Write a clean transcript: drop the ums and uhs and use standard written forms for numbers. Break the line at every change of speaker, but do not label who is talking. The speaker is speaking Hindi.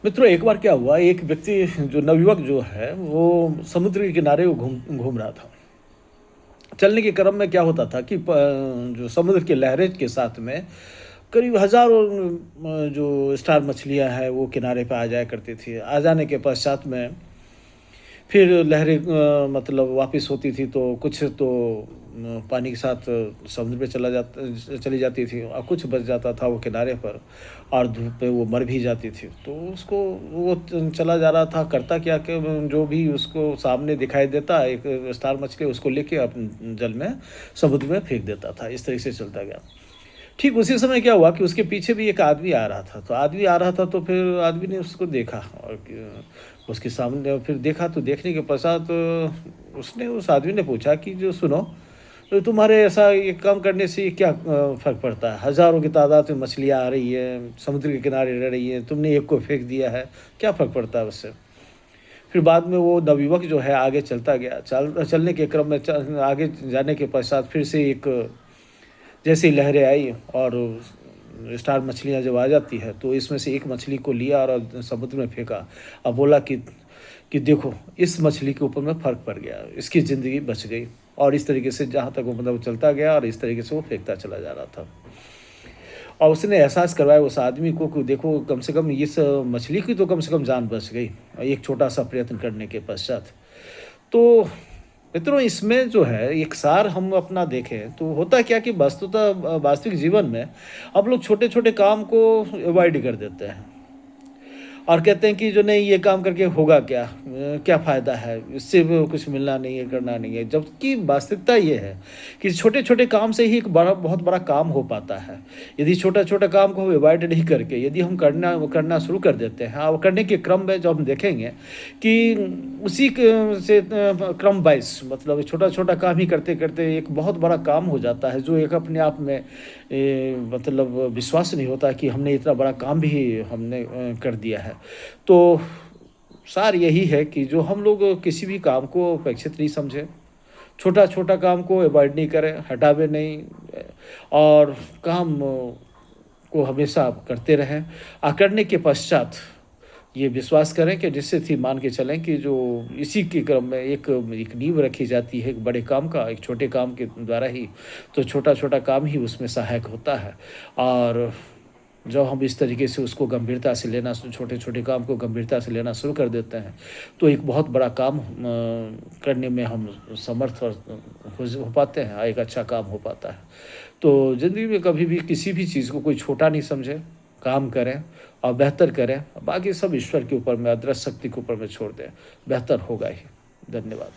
मित्रों, एक बार क्या हुआ, एक व्यक्ति जो नवयुवक जो है, वो समुद्र के किनारे वो घूम घूम रहा था। चलने के क्रम में क्या होता था कि जो समुद्र की लहरें के साथ में करीब हज़ारों जो स्टार मछलियाँ हैं, वो किनारे पे आ जाया करती थी। आ जाने के पश्चात में फिर लहरें मतलब वापस होती थी, तो कुछ तो पानी के साथ समुद्र पे चली जाती थी, और कुछ बच जाता था वो किनारे पर, और धूप पे वो मर भी जाती थी। तो उसको वो चला जा रहा था, करता क्या कि जो भी उसको सामने दिखाई देता, एक स्टार मछली उसको लेके अपने जल में, समुद्र में फेंक देता था। इस तरीके से चलता गया। ठीक उसी समय क्या हुआ कि उसके पीछे भी एक आदमी आ रहा था। तो आदमी आ रहा था, तो फिर आदमी ने उसको देखा, और उसके सामने फिर देखा, तो देखने के पश्चात उसने उस आदमी ने पूछा कि जो सुनो, तो तुम्हारे ऐसा ये काम करने से क्या फ़र्क पड़ता है? हज़ारों की तादाद में मछलियाँ आ रही हैं, समुद्र के किनारे रह रही हैं, तुमने एक को फेंक दिया है, क्या फ़र्क पड़ता है उससे? फिर बाद में वो नवयुवक जो है आगे चलता गया। चलने के क्रम में आगे जाने के पश्चात फिर से एक जैसे ही लहरें आई, और स्टार मछलियाँ जब आ जाती है, तो इसमें से एक मछली को लिया और समुद्र में फेंका, और बोला कि देखो, इस मछली के ऊपर में फ़र्क पड़ गया, इसकी ज़िंदगी बच गई। और इस तरीके से जहाँ तक वो मतलब वो चलता गया, और इस तरीके से वो फेंकता चला जा रहा था। और उसने एहसास करवाया उस आदमी को कि देखो, कम से कम इस मछली की तो कम से कम जान बच गई, एक छोटा-सा प्रयत्न करने के पश्चात। तो मित्रों, इसमें जो है एक सार हम अपना देखें, तो होता क्या कि वस्तुतः वास्तविक जीवन में हम लोग छोटे-छोटे काम को अवॉइड कर देते हैं, और कहते हैं कि जो नहीं, ये काम करके होगा क्या? क्या फ़ायदा है? इससे वो कुछ मिलना नहीं है, करना नहीं है। जबकि वास्तविकता ये है कि छोटे-छोटे काम से ही एक बहुत बड़ा काम हो पाता है। यदि छोटा-छोटा काम को हम अवॉइड नहीं करके यदि हम करना शुरू कर देते हैं, और करने के क्रम में जब हम देखेंगे कि उसी क्रम वाइज़ मतलब छोटा-छोटा काम ही करते-करते एक बहुत बड़ा काम हो जाता है, जो एक अपने आप में मतलब विश्वास नहीं होता कि हमने इतना बड़ा काम भी हमने कर दिया है। तो सार यही है कि जो हम लोग किसी भी काम को अपेक्षित नहीं समझें, छोटा-छोटा काम को अवॉइड नहीं करें, हटावें नहीं, और काम को हमेशा आप करते रहें। करने के पश्चात ये विश्वास करें कि निश्चित ही मान के चलें कि जो इसी के क्रम में एक एक नींव रखी जाती है एक बड़े काम का, एक छोटे काम के द्वारा ही, तो छोटा-छोटा काम ही उसमें सहायक होता है। और जब हम इस तरीके से उसको गंभीरता से लेना, छोटे-छोटे काम को गंभीरता से लेना शुरू कर देते हैं, तो एक बहुत बड़ा काम करने में हम समर्थ और हो पाते हैं, एक अच्छा काम हो पाता है। तो ज़िंदगी में कभी भी किसी भी चीज़ को कोई छोटा नहीं समझें, काम करें और बेहतर करें, बाकी सब ईश्वर के ऊपर में, अदृश्य शक्ति के ऊपर में छोड़ दें, बेहतर होगा ही। धन्यवाद।